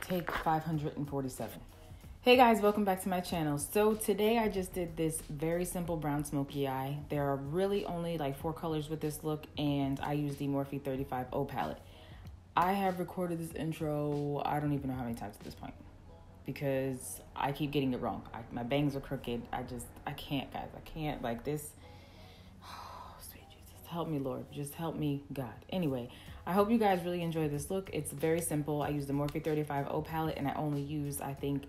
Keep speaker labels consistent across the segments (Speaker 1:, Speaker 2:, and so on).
Speaker 1: Take 547. Hey guys, welcome back to my channel. So today I just did this very simple brown smoky eye. There are really only like 4 colors with this look, and I use the Morphe 35O palette. I have recorded this intro, I don't even know how many times at this point, because I keep getting it wrong. My bangs are crooked. I can't, guys. I can't like this. Oh, sweet Jesus. Help me, Lord. Just help me, God. Anyway, I hope you guys really enjoy this look. It's very simple. I use the Morphe 35O palette, and I only use, I think,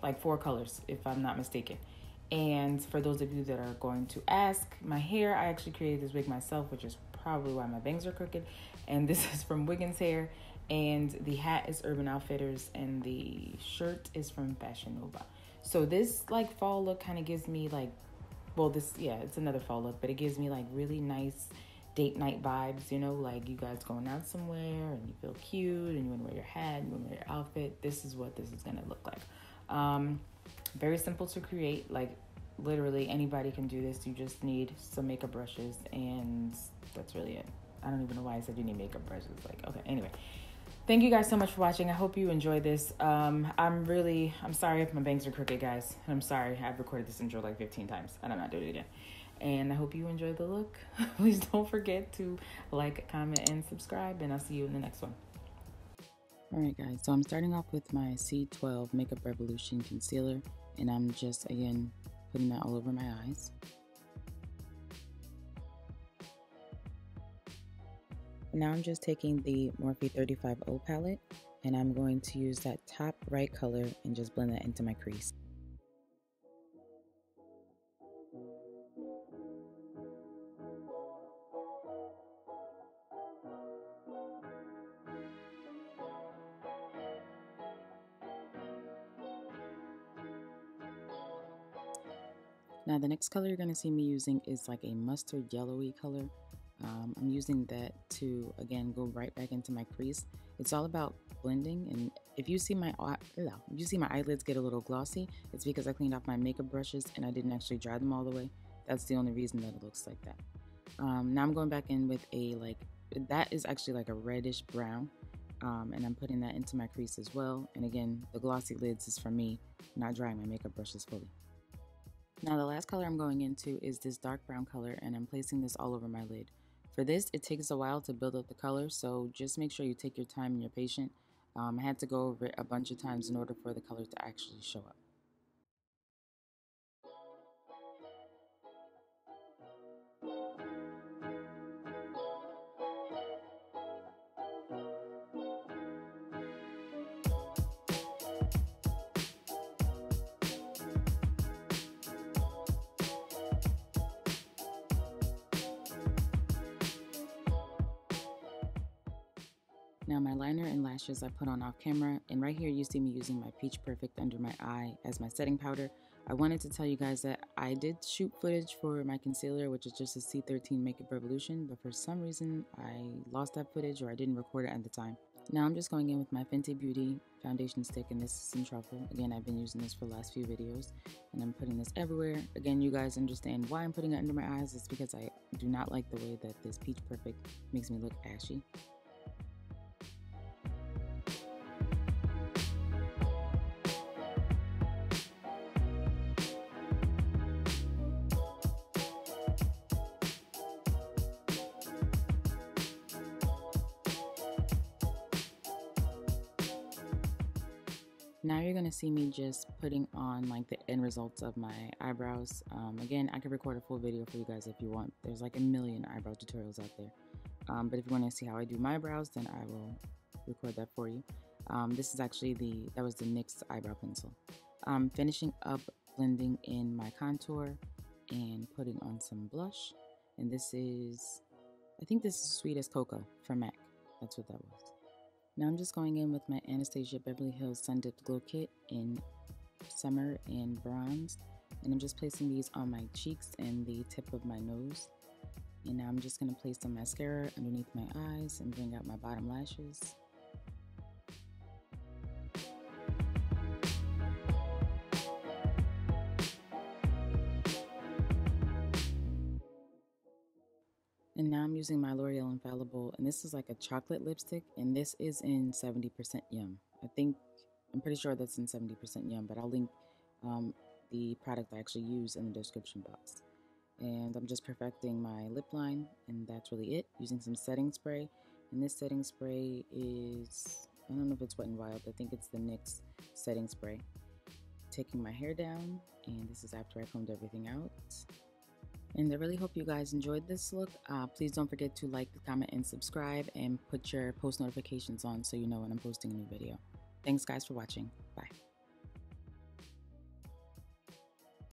Speaker 1: like 4 colors, if I'm not mistaken. And for those of you that are going to ask, my hair, I actually created this wig myself, which is probably why my bangs are crooked. And this is from Wiggins Hair. And the hat is Urban Outfitters, and the shirt is from Fashion Nova. So this like fall look kind of gives me like, well, it's another fall look, but it gives me like really nice date night vibes, you know, like you guys going out somewhere and you feel cute and you want to wear your hat, you want to wear your outfit. This is what this is going to look like. Very simple to create. Like literally anybody can do this. You just need some makeup brushes, and that's really it. I don't even know why I said you need makeup brushes. Like, okay, anyway. Thank you guys so much for watching. I hope you enjoyed this. I'm sorry if my bangs are crooked, guys. I'm sorry. I've recorded this intro like 15 times, and I'm not doing it again. And I hope you enjoy the look. Please don't forget to like, comment, and subscribe, and I'll see you in the next one. Alright guys, so I'm starting off with my C12 Makeup Revolution Concealer, and I'm just, again, putting that all over my eyes. Now I'm just taking the Morphe 35O palette, and I'm going to use that top right color and just blend that into my crease. Now the next color you're going to see me using is like a mustard yellowy color. I'm using that to, again, go right back into my crease. It's all about blending, and if you see my eyelids get a little glossy, it's because I cleaned off my makeup brushes and I didn't actually dry them all the way. That's the only reason that it looks like that. Now I'm going back in with that is actually like a reddish brown, and I'm putting that into my crease as well. And again, the glossy lids is for me not drying my makeup brushes fully. Now the last color I'm going into is this dark brown color, and I'm placing this all over my lid. For this, it takes a while to build up the color, so just make sure you take your time and you're patient. I had to go over it a bunch of times in order for the color to actually show up. Now my liner and lashes I put on off camera, and right here you see me using my Peach Perfect under my eye as my setting powder. I wanted to tell you guys that I did shoot footage for my concealer, which is just a C13 Makeup Revolution, but for some reason I lost that footage or I didn't record it at the time. Now I'm just going in with my Fenty Beauty foundation stick, and this is in Truffle. Again, I've been using this for the last few videos, and I'm putting this everywhere. Again, you guys understand why I'm putting it under my eyes. It's because I do not like the way that this Peach Perfect makes me look ashy. Now you're going to see me just putting on like the end results of my eyebrows. Again, I could record a full video for you guys if you want. There's like a million eyebrow tutorials out there. But if you want to see how I do my brows, then I will record that for you. This is actually that was the NYX eyebrow pencil. Finishing up blending in my contour and putting on some blush. And this is, I think this is Sweet as Cocoa from MAC. That's what that was. Now I'm just going in with my Anastasia Beverly Hills Sun Dipped Glow Kit in Summer and Bronze. And I'm just placing these on my cheeks and the tip of my nose. And now I'm just going to place some mascara underneath my eyes and bring out my bottom lashes. And now I'm using my Loreal Infallible, and this is like a chocolate lipstick, and this is in 70% Yum. I think I'm pretty sure that's in 70% Yum, but I'll link the product I actually use in the description box. And I'm just perfecting my lip line, and that's really it, using some setting spray. And this setting spray is, I don't know if it's Wet n Wild, I think it's the NYX setting spray. Taking my hair down, and this is after I combed everything out. And I really hope you guys enjoyed this look. Please don't forget to like, comment, and subscribe, and put your post notifications on so you know when I'm posting a new video. Thanks guys for watching. Bye.